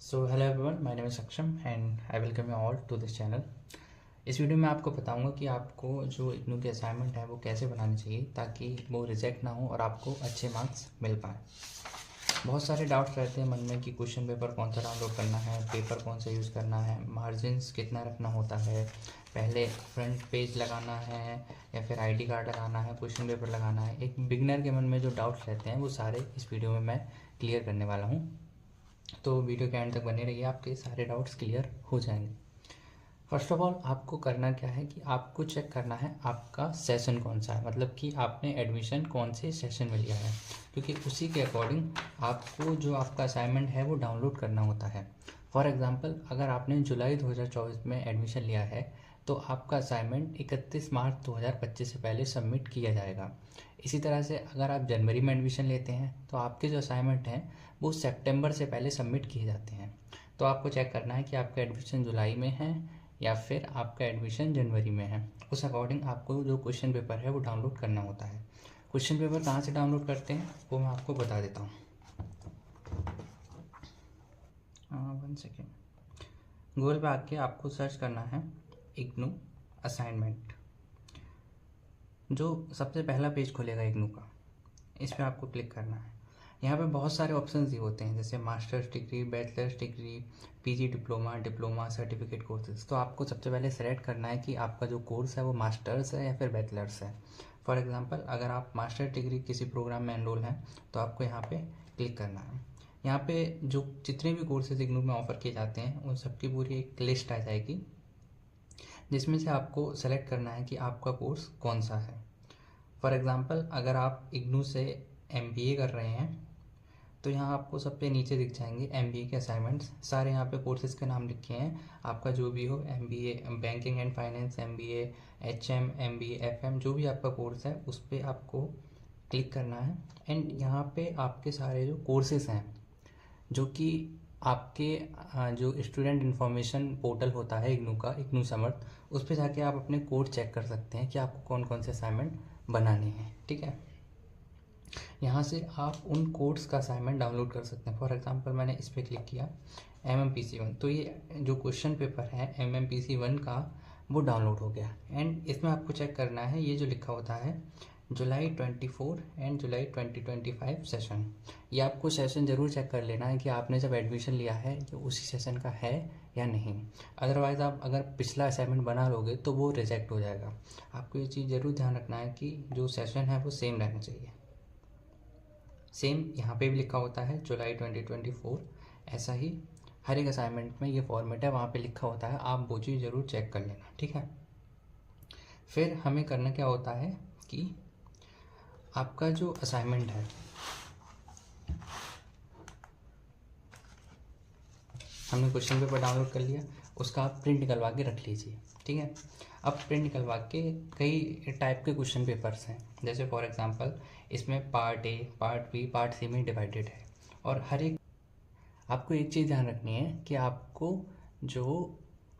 So hello everyone, my name is Saksham and I welcome you all to this channel. इस video में आपको बताऊंगा कि आपको जो इग्नू के असाइनमेंट है वो कैसे बनाने चाहिए ताकि वो रिजेक्ट ना हो और आपको अच्छे मार्क्स मिल पाए। बहुत सारे डाउट्स रहते हैं मन में कि क्वेश्चन पेपर कौन सा डाउनलोड करना है, पेपर कौन सा यूज़ करना है, मार्जिन्स कितना रखना होता है, पहले फ्रंट पेज लगाना है या फिर आईडी कार्ड लगाना है, क्वेश्चन पेपर लगाना है। एक बिगनर के मन में जो डाउट्स रहते हैं वो सारे इस वीडियो में मैं क्लियर करने वाला हूँ। तो वीडियो के एंड तक बने रहिए, आपके सारे डाउट्स क्लियर हो जाएंगे। फर्स्ट ऑफ ऑल आपको करना क्या है कि आपको चेक करना है आपका सेशन कौन सा है, मतलब कि आपने एडमिशन कौन से सेशन में लिया है, क्योंकि उसी के अकॉर्डिंग आपको जो आपका असाइनमेंट है वो डाउनलोड करना होता है। फॉर एग्ज़ाम्पल, अगर आपने जुलाई 2024 में एडमिशन लिया है तो आपका असाइनमेंट 31 मार्च 2025 से पहले सबमिट किया जाएगा। इसी तरह से अगर आप जनवरी में एडमिशन लेते हैं तो आपके जो असाइनमेंट हैं वो सितंबर से पहले सबमिट किए जाते हैं। तो आपको चेक करना है कि आपका एडमिशन जुलाई में है या फिर आपका एडमिशन जनवरी में है। उस अकॉर्डिंग आपको जो क्वेश्चन पेपर है वो डाउनलोड करना होता है। क्वेश्चन पेपर कहाँ से डाउनलोड करते हैं वो मैं आपको बता देता हूँ। 1 सेकेंड। गूगल पे आके आपको सर्च करना है इग्नू असाइनमेंट। जो सबसे पहला पेज खुलेगा इग्नू का, इस पर आपको क्लिक करना है। यहाँ पे बहुत सारे ऑप्शन दिए होते हैं, जैसे masters degree, bachelors degree, PG diploma, diploma, certificate courses. तो आपको सबसे पहले सेलेक्ट करना है कि आपका जो कोर्स है वो मास्टर्स है या फिर बैचलर्स है। फॉर एग्जांपल, अगर आप मास्टर डिग्री किसी प्रोग्राम में एनरोल हैं तो आपको यहाँ पे क्लिक करना है। यहाँ पे जो जितने भी कोर्सेज इग्नू में ऑफर किए जाते हैं उन सबकी पूरी एक लिस्ट आ जाएगी, जिसमें से आपको सेलेक्ट करना है कि आपका कोर्स कौन सा है। फॉर एग्ज़ाम्पल, अगर आप इग्नू से MBA कर रहे हैं तो यहाँ आपको सब पे नीचे दिख जाएंगे MBA के असाइनमेंट्स। सारे यहाँ पे कोर्सेज़ के नाम लिखे हैं, आपका जो भी हो, MBA banking and finance, MBA HM, MBA FM, जो भी आपका कोर्स है उस पर आपको क्लिक करना है। एंड यहाँ पे आपके सारे जो कोर्सेज़ हैं, जो कि आपके जो स्टूडेंट इन्फॉर्मेशन पोर्टल होता है इग्नू का, इग्नू समर्थ, उस पर जाके आप अपने कोड चेक कर सकते हैं कि आपको कौन कौन से असाइनमेंट बनाने हैं। ठीक है, यहाँ से आप उन कोड्स का असाइनमेंट डाउनलोड कर सकते हैं। फॉर एग्जांपल, मैंने इस पर क्लिक किया MMPC1, तो ये जो क्वेश्चन पेपर है MMPC1 का वो डाउनलोड हो गया। एंड इसमें आपको चेक करना है ये जो लिखा होता है जुलाई 24 एंड जुलाई 2025 सेशन। ये आपको सेशन ज़रूर चेक कर लेना है कि आपने जब एडमिशन लिया है ये उसी सेशन का है या नहीं। अदरवाइज़ आप अगर पिछला असाइनमेंट बना लोगे तो वो रिजेक्ट हो जाएगा। आपको ये चीज़ ज़रूर ध्यान रखना है कि जो सेशन है वो सेम रहना चाहिए। सेम यहाँ पे भी लिखा होता है जुलाई 2024, ऐसा ही हर एक असाइनमेंट में ये फॉर्मेट है, वहाँ पे लिखा होता है, आप वो चीज़ ज़रूर चेक कर लेना। ठीक है, फिर हमें करना क्या होता है कि आपका जो असाइनमेंट है, हमने क्वेश्चन पेपर डाउनलोड कर लिया, उसका आप प्रिंट निकलवा के रख लीजिए। ठीक है, अब प्रिंट निकलवा के कई टाइप के क्वेश्चन पेपर्स हैं, जैसे फॉर एग्जांपल इसमें part A, part B, part C में डिवाइडेड है। और हर एक आपको एक चीज़ ध्यान रखनी है कि आपको जो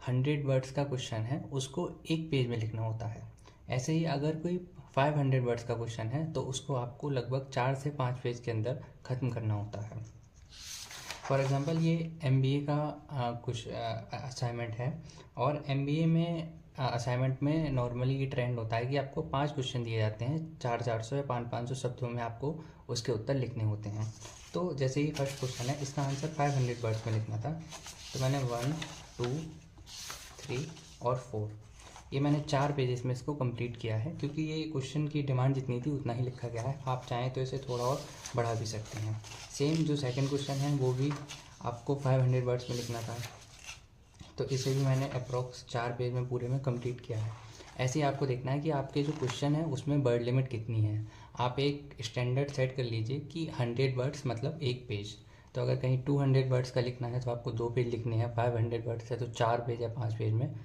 100 वर्ड्स का क्वेश्चन है उसको एक पेज में लिखना होता है। ऐसे ही अगर कोई 500 वर्ड्स का क्वेश्चन है तो उसको आपको लगभग 4 से 5 पेज के अंदर ख़त्म करना होता है। फॉर एग्ज़ाम्पल, ये MBA का कुछ असाइनमेंट है, और MBA में असाइनमेंट में नॉर्मली ये ट्रेंड होता है कि आपको 5 क्वेश्चन दिए जाते हैं, 400 या 500 शब्दों में आपको उसके उत्तर लिखने होते हैं। तो जैसे ही फर्स्ट क्वेश्चन है, इसका आंसर 500 वर्ड्स में लिखना था, तो मैंने 1, 2, 3 और 4, ये मैंने 4 पेजेस में इसको कंप्लीट किया है, क्योंकि ये क्वेश्चन की डिमांड जितनी थी उतना ही लिखा गया है। आप चाहें तो इसे थोड़ा और बढ़ा भी सकते हैं। सेम जो सेकंड क्वेश्चन है वो भी आपको 500 वर्ड्स में लिखना था, तो इसे भी मैंने अप्रॉक्स 4 पेज में पूरे में कंप्लीट किया है। ऐसे ही आपको देखना है कि आपके जो क्वेश्चन है उसमें वर्ड लिमिट कितनी है। आप एक स्टैंडर्ड सेट कर लीजिए कि 100 वर्ड्स मतलब एक पेज। तो अगर कहीं 200 वर्ड्स का लिखना है तो आपको 2 पेज लिखने हैं, 500 वर्ड्स है तो 4 पेज या 5 पेज में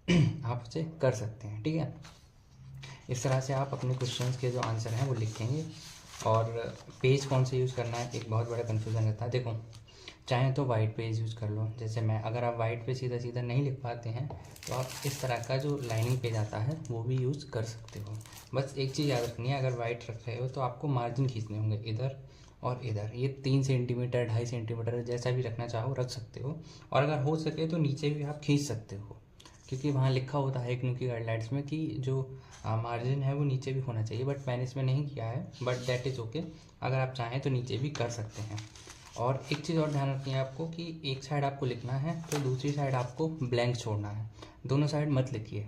आप उसे कर सकते हैं। ठीक है, इस तरह से आप अपने क्वेश्चंस के जो आंसर हैं वो लिखेंगे। और पेज कौन से यूज़ करना है, एक बहुत बड़ा कन्फ्यूज़न रहता है। देखो, चाहें तो वाइट पेज यूज़ कर लो, जैसे मैं, अगर आप वाइट पे सीधा सीधा नहीं लिख पाते हैं तो आप इस तरह का जो लाइनिंग पेज आता है वो भी यूज़ कर सकते हो। बस एक चीज़ याद रखनी है, अगर वाइट रख रहे हो तो आपको मार्जिन खींचने होंगे इधर और इधर ये 3 सेंटीमीटर 2.5 सेंटीमीटर जैसा भी रखना चाहो रख सकते हो। और अगर हो सके तो नीचे भी आप खींच सकते हो, क्योंकि वहाँ लिखा होता है इग्नू की गाइडलाइंस में कि जो मार्जिन है वो नीचे भी होना चाहिए, बट मैंने इसमें नहीं किया है, बट दैट इज़ ओके। अगर आप चाहें तो नीचे भी कर सकते हैं। और एक चीज़ और ध्यान रखनी है आपको कि एक साइड आपको लिखना है तो दूसरी साइड आपको ब्लैंक छोड़ना है, दोनों साइड मत लिखिए।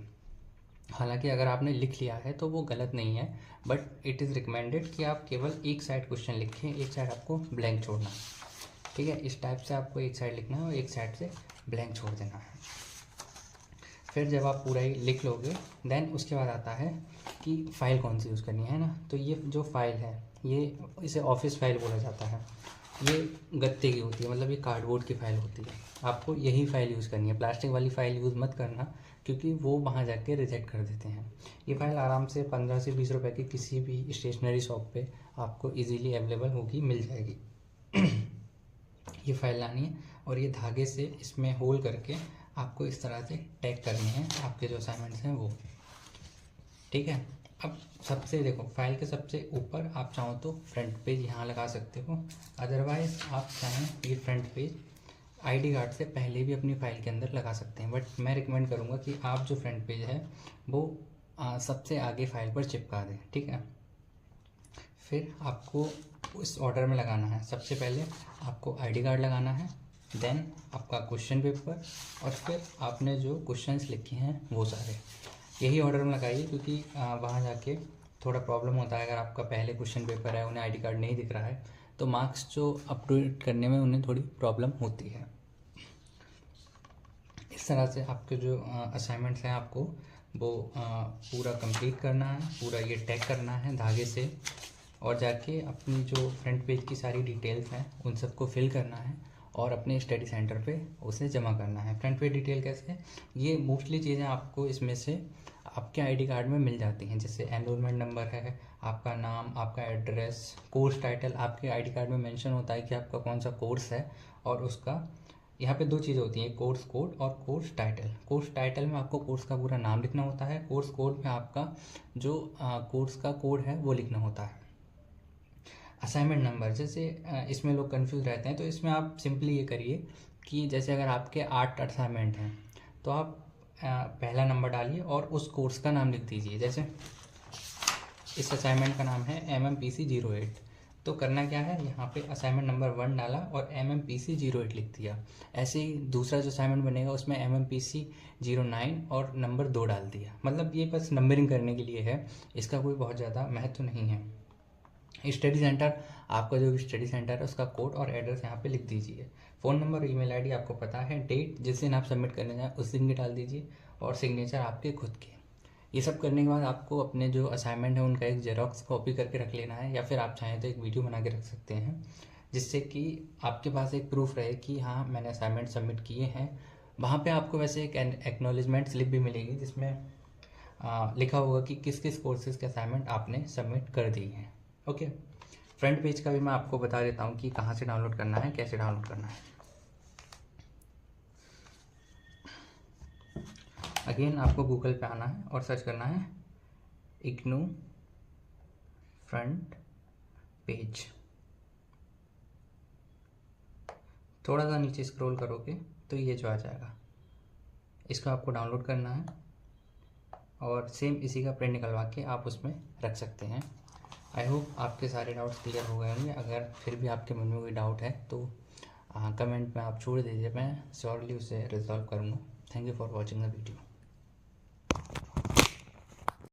हालांकि अगर आपने लिख लिया है तो वो गलत नहीं है, बट इट इज़ रिकमेंडेड कि आप केवल एक साइड क्वेश्चन लिखें, एक साइड आपको ब्लैंक छोड़ना है। ठीक है, इस टाइप से आपको एक साइड लिखना है और एक साइड से ब्लैंक छोड़ देना है। फिर जब आप पूरा ही लिख लोगे देन उसके बाद आता है कि फ़ाइल कौन सी यूज़ करनी है ना। तो ये जो फ़ाइल है ये इसे ऑफिस फाइल बोला जाता है। ये गत्ते की होती है, मतलब ये कार्डबोर्ड की फ़ाइल होती है। आपको यही फ़ाइल यूज़ करनी है, प्लास्टिक वाली फ़ाइल यूज़ मत करना, क्योंकि वो वहाँ जाके रिजेक्ट कर देते हैं। ये फ़ाइल आराम से 15 से 20 रुपए की किसी भी स्टेशनरी शॉप पे आपको इजीली अवेलेबल होगी, मिल जाएगी। ये फ़ाइल लानी है और ये धागे से इसमें होल करके आपको इस तरह से टैग करने हैं आपके जो असाइनमेंट्स हैं वो। ठीक है, अब सबसे देखो फाइल के सबसे ऊपर आप चाहो तो फ्रंट पेज यहाँ लगा सकते हो, अदरवाइज़ आप चाहें ये फ्रंट पेज आईडी कार्ड से पहले भी अपनी फ़ाइल के अंदर लगा सकते हैं, बट मैं रिकमेंड करूँगा कि आप जो फ्रंट पेज है वो सबसे आगे फाइल पर चिपका दें। ठीक है, फिर आपको इस ऑर्डर में लगाना है। सबसे पहले आपको आईडी कार्ड लगाना है, देन आपका क्वेश्चन पेपर, और फिर आपने जो क्वेश्चंस लिखे हैं वो सारे यही ऑर्डर में लगाइए, क्योंकि वहाँ जाके थोड़ा प्रॉब्लम होता है। अगर आपका पहले क्वेश्चन पेपर है, उन्हें आईडी कार्ड नहीं दिख रहा है, तो मार्क्स जो अपडेट करने में उन्हें थोड़ी प्रॉब्लम होती है। इस तरह से आपके जो असाइनमेंट्स हैं आपको वो पूरा कंप्लीट करना है, पूरा ये टैग करना है धागे से, और जाके अपनी जो फ्रंट पेज की सारी डिटेल्स हैं उन सबको फिल करना है और अपने स्टडी सेंटर पे उसे जमा करना है। फ्रंट पेज डिटेल कैसे, ये मोस्टली चीज़ें आपको इसमें से आपके आईडी कार्ड में मिल जाती हैं, जैसे एनरोलमेंट नंबर है, आपका नाम, आपका एड्रेस, कोर्स टाइटल। आपके आईडी कार्ड में मेंशन होता है कि आपका कौन सा कोर्स है, और उसका यहाँ पे 2 चीज़ें होती हैं, कोर्स कोड और कोर्स टाइटल। कोर्स टाइटल में आपको कोर्स का पूरा नाम लिखना होता है, कोर्स कोड में आपका जो कोर्स का कोड है वो लिखना होता है। असाइनमेंट नंबर, जैसे इसमें लोग कंफ्यूज रहते हैं, तो इसमें आप सिंपली ये करिए कि जैसे अगर आपके 8 असाइनमेंट हैं तो आप पहला नंबर डालिए और उस कोर्स का नाम लिख दीजिए। जैसे इस असाइनमेंट का नाम है MMPC 08, तो करना क्या है, यहाँ पे असाइनमेंट नंबर 1 डाला और MMPC 08 लिख दिया। ऐसे ही दूसरा जो असाइनमेंट बनेगा उसमें MMPC 09 और नंबर 2 डाल दिया। मतलब ये बस नंबरिंग करने के लिए है, इसका कोई बहुत ज़्यादा महत्व नहीं है। स्टडी सेंटर, आपका जो भी स्टडी सेंटर है उसका कोड और एड्रेस यहाँ पे लिख दीजिए। फ़ोन नंबर, ईमेल आईडी आपको पता है, डेट जिस दिन आप सबमिट करने जाएँ उस दिन की डाल दीजिए, और सिग्नेचर आपके खुद के। ये सब करने के बाद आपको अपने जो असाइनमेंट है उनका एक जेरॉक्स कॉपी करके रख लेना है, या फिर आप चाहें तो एक वीडियो बना के रख सकते हैं, जिससे कि आपके पास एक प्रूफ रहे कि हाँ मैंने असाइनमेंट सबमिट किए हैं। वहाँ पे आपको वैसे एक एक्नॉलेजमेंट स्लिप भी मिलेगी जिसमें लिखा होगा कि किस किस कोर्सेज़ के असाइनमेंट आपने सबमिट कर दिए हैं। ओके, फ्रंट पेज का भी मैं आपको बता देता हूँ कि कहाँ से डाउनलोड करना है, कैसे डाउनलोड करना है। अगेन आपको गूगल पे आना है और सर्च करना है इग्नू फ्रंट पेज। थोड़ा सा नीचे स्क्रॉल करोगे तो ये जो आ जाएगा, इसको आपको डाउनलोड करना है और सेम इसी का प्रिंट निकलवा के आप उसमें रख सकते हैं। आई होप आपके सारे डाउट्स क्लियर हो गए होंगे। अगर फिर भी आपके मन में कोई डाउट है तो कमेंट में आप छोड़ दीजिए, मैं श्योरली उसे रिजॉल्व करूँगा। Thank you for watching the video.